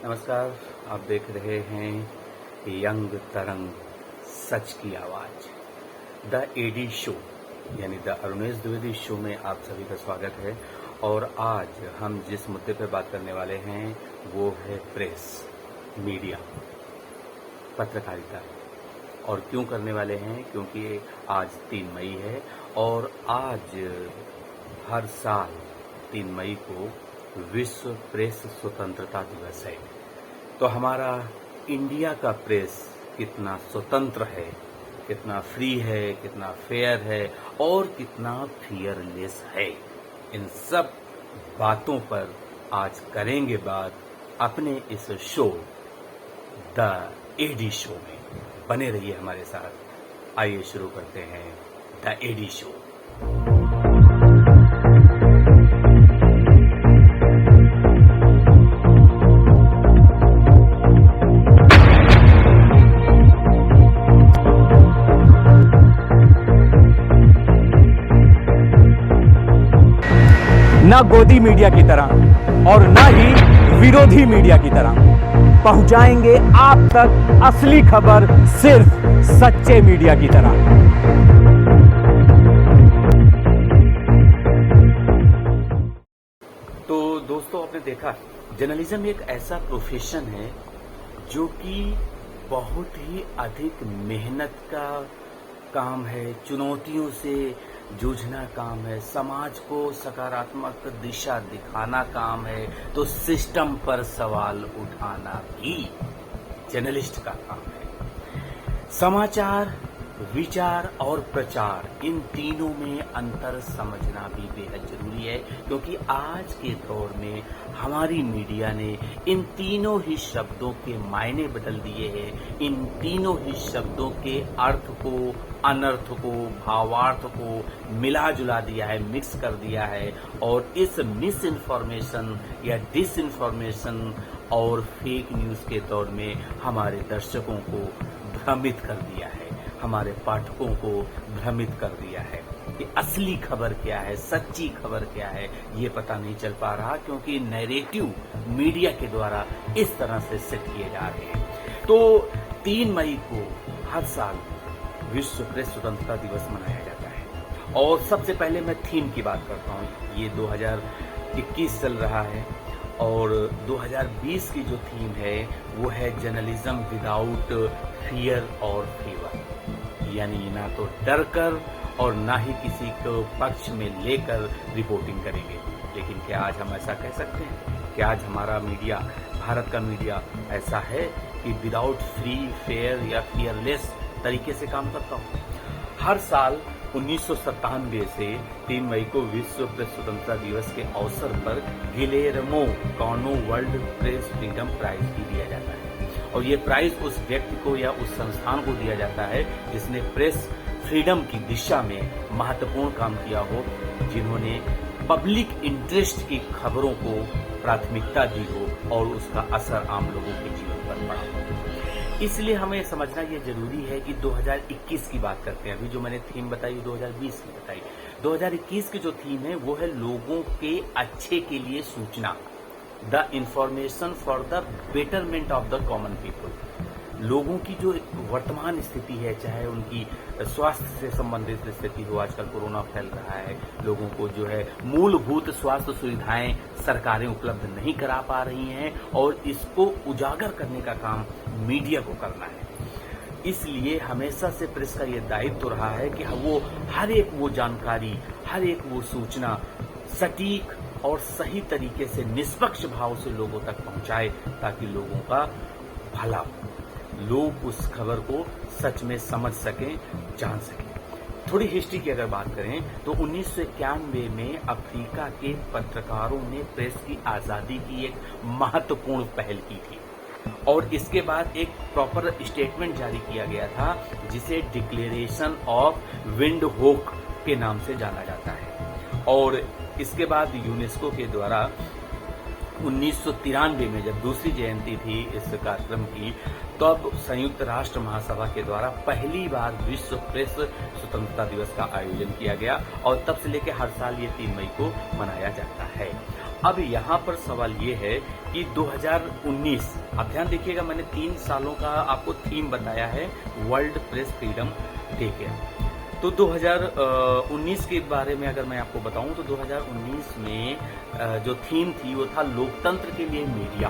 नमस्कार, आप देख रहे हैं यंग तरंग सच की आवाज द एडी शो यानी द अरुणेश द्विवेदी शो में आप सभी का स्वागत है। और आज हम जिस मुद्दे पर बात करने वाले हैं वो है प्रेस, मीडिया, पत्रकारिता। और क्यों करने वाले हैं? क्योंकि आज 3 मई है और आज हर साल 3 मई को विश्व प्रेस स्वतंत्रता दिवस है। तो हमारा इंडिया का प्रेस कितना स्वतंत्र है, कितना फ्री है, कितना फेयर है और कितना फियरलेस है, इन सब बातों पर आज करेंगे बात अपने इस शो द एडी शो में। बने रहिए हमारे साथ। आइए शुरू करते हैं द एडी शो। ना गोदी मीडिया की तरह और ना ही विरोधी मीडिया की तरह पहुंचाएंगे आप तक असली खबर सिर्फ सच्चे मीडिया की तरह। तो दोस्तों, आपने देखा जर्नलिज्म एक ऐसा प्रोफेशन है जो कि बहुत ही अधिक मेहनत का काम है, चुनौतियों से जूझना काम है, समाज को सकारात्मक दिशा दिखाना काम है, तो सिस्टम पर सवाल उठाना भी जर्नलिस्ट का काम है। समाचार, विचार और प्रचार, इन तीनों में अंतर समझना भी बेहद जरूरी है, क्योंकि आज के दौर में हमारी मीडिया ने इन तीनों ही शब्दों के मायने बदल दिए हैं। इन तीनों ही शब्दों के अर्थ को, अनर्थ को, भावार्थ को मिला जुला दिया है, मिक्स कर दिया है। और इस मिस इन्फॉर्मेशन या डिसइन्फॉर्मेशन और फेक न्यूज के दौर में हमारे दर्शकों को भ्रमित कर दिया है, हमारे पाठकों को भ्रमित कर दिया है कि असली खबर क्या है, सच्ची खबर क्या है, ये पता नहीं चल पा रहा, क्योंकि नैरेटिव मीडिया के द्वारा इस तरह से सेट किए जा रहे हैं। तो 3 मई को हर साल विश्व प्रेस स्वतंत्रता दिवस मनाया जाता है। और सबसे पहले मैं थीम की बात करता हूँ। ये 2021 चल रहा है और 2020 की जो थीम है वो है जर्नलिज्म विदाउट फियर और फेवर, यानी ना तो डर कर और ना ही किसी को पक्ष में लेकर रिपोर्टिंग करेंगे। लेकिन क्या आज हम ऐसा कह सकते हैं? क्या आज हमारा मीडिया, भारत का मीडिया ऐसा है कि विदाउट फ्री, फेयर या फियरलेस तरीके से काम करता हूँ? हर साल 1997 से 3 मई को विश्व प्रेस स्वतंत्रता दिवस के अवसर पर गिलेर्मो कानो वर्ल्ड प्रेस फ्रीडम प्राइज भी दिया जाता है। और ये प्राइज उस व्यक्ति को या उस संस्थान को दिया जाता है जिसने प्रेस फ्रीडम की दिशा में महत्वपूर्ण काम किया हो, जिन्होंने पब्लिक इंटरेस्ट की खबरों को प्राथमिकता दी हो और उसका असर आम लोगों के जीवन पर पड़ा हो। इसलिए हमें समझना ये जरूरी है कि 2021 की बात करते हैं। अभी जो मैंने थीम बताई 2020 की बताई। 2021 की जो थीम है वो है लोगों के अच्छे के लिए सूचना, the information for the betterment of the common people. लोगों की जो वर्तमान स्थिति है, चाहे उनकी स्वास्थ्य से संबंधित स्थिति हो, आजकल कोरोना फैल रहा है, लोगों को जो है मूलभूत स्वास्थ्य सुविधाएं सरकारें उपलब्ध नहीं करा पा रही हैं और इसको उजागर करने का काम मीडिया को करना है। इसलिए हमेशा से प्रेस का ये दायित्व रहा है कि वो हर एक वो जानकारी, हर एक वो सूचना सटीक और सही तरीके से निष्पक्ष भाव से लोगों तक पहुंचाए, ताकि लोगों का भला हो, लोग उस खबर को सच में समझ सकें, जान सकें। थोड़ी हिस्ट्री की अगर बात करें तो 1991 में अफ्रीका के पत्रकारों ने प्रेस की आजादी की एक महत्वपूर्ण पहल की थी और इसके बाद एक प्रॉपर स्टेटमेंट जारी किया गया था, जिसे डिक्लेरेशन ऑफ विंडहोक के नाम से जाना जाता है। और इसके बाद यूनेस्को के द्वारा 1993 में जब दूसरी जयंती थी इस कार्यक्रम की, तब संयुक्त राष्ट्र महासभा के द्वारा पहली बार विश्व प्रेस स्वतंत्रता दिवस का आयोजन किया गया और तब से लेकर हर साल ये 3 मई को मनाया जाता है। अब यहाँ पर सवाल ये है कि 2019, आप ध्यान देखिएगा, मैंने 3 सालों का आपको थीम बताया है, वर्ल्ड प्रेस फ्रीडम डे के। तो 2019 के बारे में अगर मैं आपको बताऊं तो 2019 में जो थीम थी वो था लोकतंत्र के लिए मीडिया,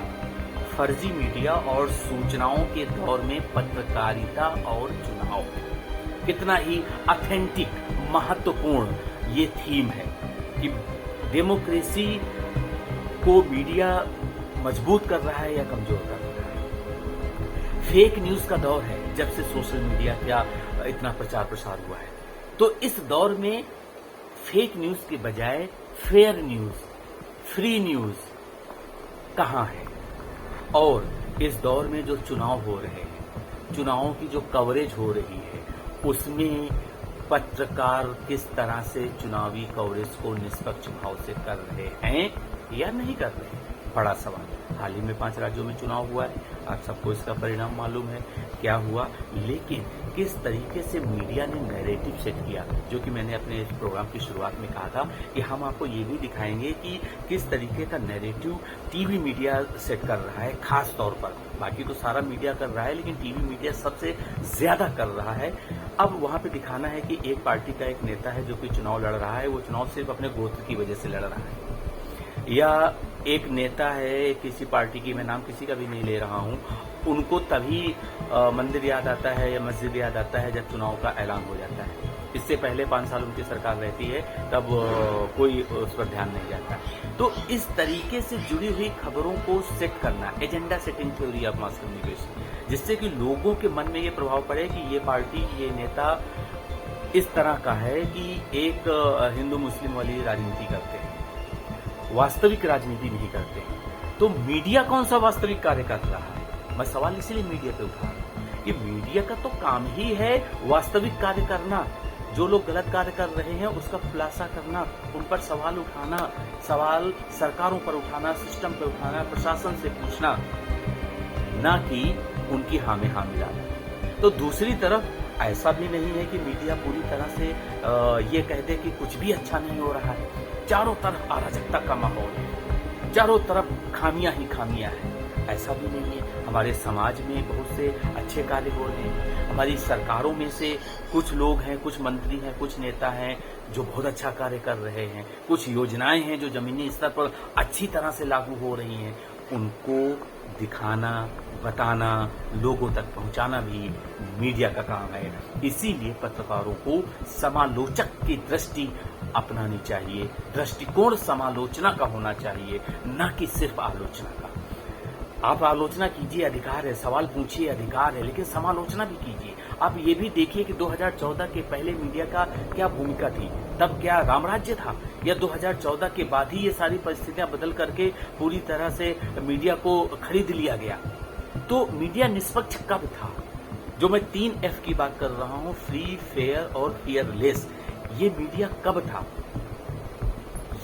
फर्जी मीडिया और सूचनाओं के दौर में पत्रकारिता और चुनाव। कितना ही ऑथेंटिक, महत्वपूर्ण ये थीम है कि डेमोक्रेसी को मीडिया मजबूत कर रहा है या कमजोर कर रहा है। फेक न्यूज का दौर है जब से सोशल मीडिया का इतना प्रचार प्रसार हुआ है। तो इस दौर में फेक न्यूज के बजाय फेयर न्यूज, फ्री न्यूज कहां है? और इस दौर में जो चुनाव हो रहे हैं, चुनावों की जो कवरेज हो रही है, उसमें पत्रकार किस तरह से चुनावी कवरेज को निष्पक्ष भाव से कर रहे हैं या नहीं कर रहे हैं, बड़ा सवाल। हाल ही में 5 राज्यों में चुनाव हुआ है, आप सबको इसका परिणाम मालूम है क्या हुआ। लेकिन किस तरीके से मीडिया ने नैरेटिव सेट किया, जो कि मैंने अपने इस प्रोग्राम की शुरुआत में कहा था कि हम आपको ये भी दिखाएंगे कि किस तरीके का नैरेटिव टीवी मीडिया सेट कर रहा है खास तौर पर। बाकी तो सारा मीडिया कर रहा है, लेकिन टीवी मीडिया सबसे ज्यादा कर रहा है। अब वहां पे दिखाना है कि एक पार्टी का एक नेता है जो कि चुनाव लड़ रहा है, वो चुनाव सिर्फ अपने गोत्र की वजह से लड़ रहा है, या एक नेता है किसी पार्टी की, मैं नाम किसी का भी नहीं ले रहा हूं, उनको तभी मंदिर याद आता है या मस्जिद याद आता है जब चुनाव का ऐलान हो जाता है। इससे पहले 5 साल उनकी सरकार रहती है, तब कोई उस पर ध्यान नहीं जाता। तो इस तरीके से जुड़ी हुई खबरों को सेट करना, agenda setting theory of mass communication, जिससे कि लोगों के मन में ये प्रभाव पड़े कि ये पार्टी, ये नेता इस तरह का है कि एक हिंदू मुस्लिम वाली राजनीति करते हैं, वास्तविक राजनीति नहीं करते हैं। तो मीडिया कौन सा वास्तविक कार्य कर रहा है? मैं सवाल इसीलिए मीडिया पे उठा रहा हूं कि मीडिया का तो काम ही है वास्तविक कार्य करना, जो लोग गलत कार्य कर रहे हैं उसका खुलासा करना, उन पर सवाल उठाना, सवाल सरकारों पर उठाना, सिस्टम पर उठाना, प्रशासन से पूछना, ना कि उनकी हाँ में हाँ मिलाना। तो दूसरी तरफ ऐसा भी नहीं है कि मीडिया पूरी तरह से ये कह दे कि कुछ भी अच्छा नहीं हो रहा है। चारों तरफ अराजकता का माहौल है, चारों तरफ खामियां ही खामियां हैं, ऐसा भी नहीं है। हमारे समाज में बहुत से अच्छे कार्य हो रहे हैं, हमारी सरकारों में से कुछ लोग हैं, कुछ मंत्री हैं, कुछ नेता हैं जो बहुत अच्छा कार्य कर रहे हैं, कुछ योजनाएं हैं जो जमीनी स्तर पर अच्छी तरह से लागू हो रही हैं, उनको दिखाना, बताना, लोगों तक पहुंचाना भी मीडिया का काम है। इसीलिए पत्रकारों को समालोचक की दृष्टि अपनानी चाहिए, दृष्टिकोण समालोचना का होना चाहिए, न कि सिर्फ आलोचना का। आप आलोचना कीजिए, अधिकार है, सवाल पूछिए, अधिकार है, लेकिन समालोचना भी कीजिए। आप ये भी देखिए कि 2014 के पहले मीडिया का क्या भूमिका थी, तब क्या रामराज्य था, या 2014 के बाद ही ये सारी परिस्थितियां बदल करके पूरी तरह से मीडिया को खरीद लिया गया। तो मीडिया निष्पक्ष कब था? जो मैं 3F की बात कर रहा हूं, फ्री, फेयर और फियरलेस, ये मीडिया कब था?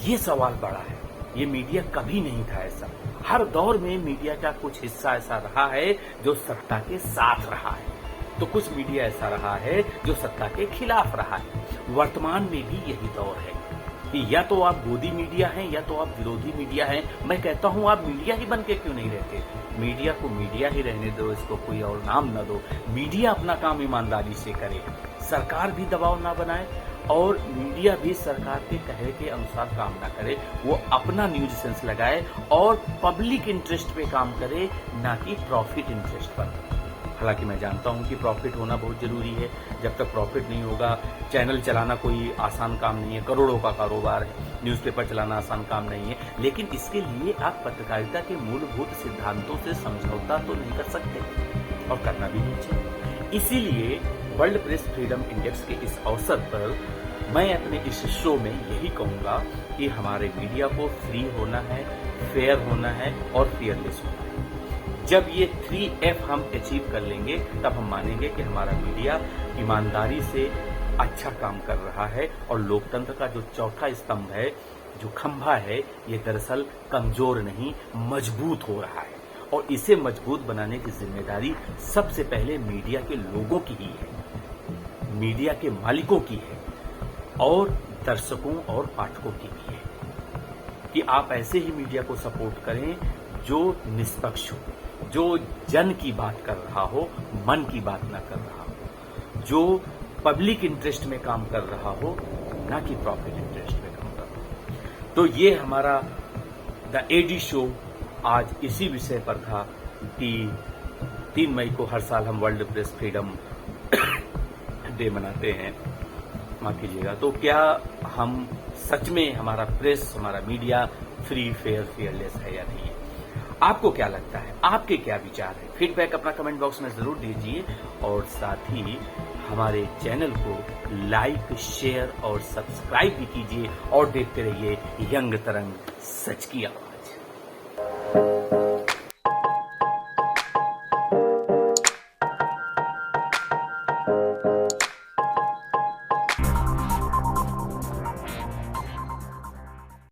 ये सवाल बड़ा है। ये मीडिया कभी नहीं था ऐसा। हर दौर में मीडिया का कुछ हिस्सा ऐसा रहा है जो सत्ता के साथ रहा है, तो कुछ मीडिया ऐसा रहा है जो सत्ता के खिलाफ रहा है। वर्तमान में भी यही दौर है कि या तो आप गोदी मीडिया हैं या तो आप विरोधी मीडिया हैं। मैं कहता हूं आप मीडिया ही बन के क्यों नहीं रहते? मीडिया को मीडिया ही रहने दो, इसको कोई और नाम न दो। मीडिया अपना काम ईमानदारी से करे, सरकार भी दबाव ना बनाए और मीडिया भी सरकार के कहे के अनुसार काम ना करे। वो अपना न्यूज सेंस लगाए और पब्लिक इंटरेस्ट पे काम करे, ना कि प्रॉफिट इंटरेस्ट पर। हालांकि मैं जानता हूं कि प्रॉफिट होना बहुत जरूरी है। जब तक प्रॉफिट नहीं होगा, चैनल चलाना कोई आसान काम नहीं है, करोड़ों का कारोबार है, न्यूज़पेपर चलाना आसान काम नहीं है। लेकिन इसके लिए आप पत्रकारिता के मूलभूत सिद्धांतों से समझौता तो नहीं कर सकते और करना भी नहीं चाहिए। इसीलिए वर्ल्ड प्रेस फ्रीडम इंडेक्स के इस अवसर पर मैं अपने इस शो में यही कहूंगा कि हमारे मीडिया को फ्री होना है, फेयर होना है और फियरलेस होना है। जब ये 3F हम अचीव कर लेंगे, तब हम मानेंगे कि हमारा मीडिया ईमानदारी से अच्छा काम कर रहा है और लोकतंत्र का जो चौथा स्तंभ है, जो खंभा है, ये दरअसल कमजोर नहीं, मजबूत हो रहा है। और इसे मजबूत बनाने की जिम्मेदारी सबसे पहले मीडिया के लोगों की ही है, मीडिया के मालिकों की है और दर्शकों और पाठकों की भी है। कि आप ऐसे ही मीडिया को सपोर्ट करें जो निष्पक्ष हो, जो जन की बात कर रहा हो, मन की बात ना कर रहा हो, जो पब्लिक इंटरेस्ट में काम कर रहा हो, ना कि प्रॉफिट इंटरेस्ट में काम कर रहा हो। तो ये हमारा द एडी शो आज इसी विषय पर था कि 3 मई को हर साल हम वर्ल्ड प्रेस फ्रीडम डे मनाते हैं, माफ कीजिएगा। तो क्या हम सच में हमारा प्रेस, हमारा मीडिया फ्री, फेयर, फेयरलेस है या नहीं है? आपको क्या लगता है? आपके क्या विचार है? फीडबैक अपना कमेंट बॉक्स में जरूर दीजिए और साथ ही हमारे चैनल को लाइक, शेयर और सब्सक्राइब भी कीजिए और देखते रहिए यंग तरंग, सच की आवाज।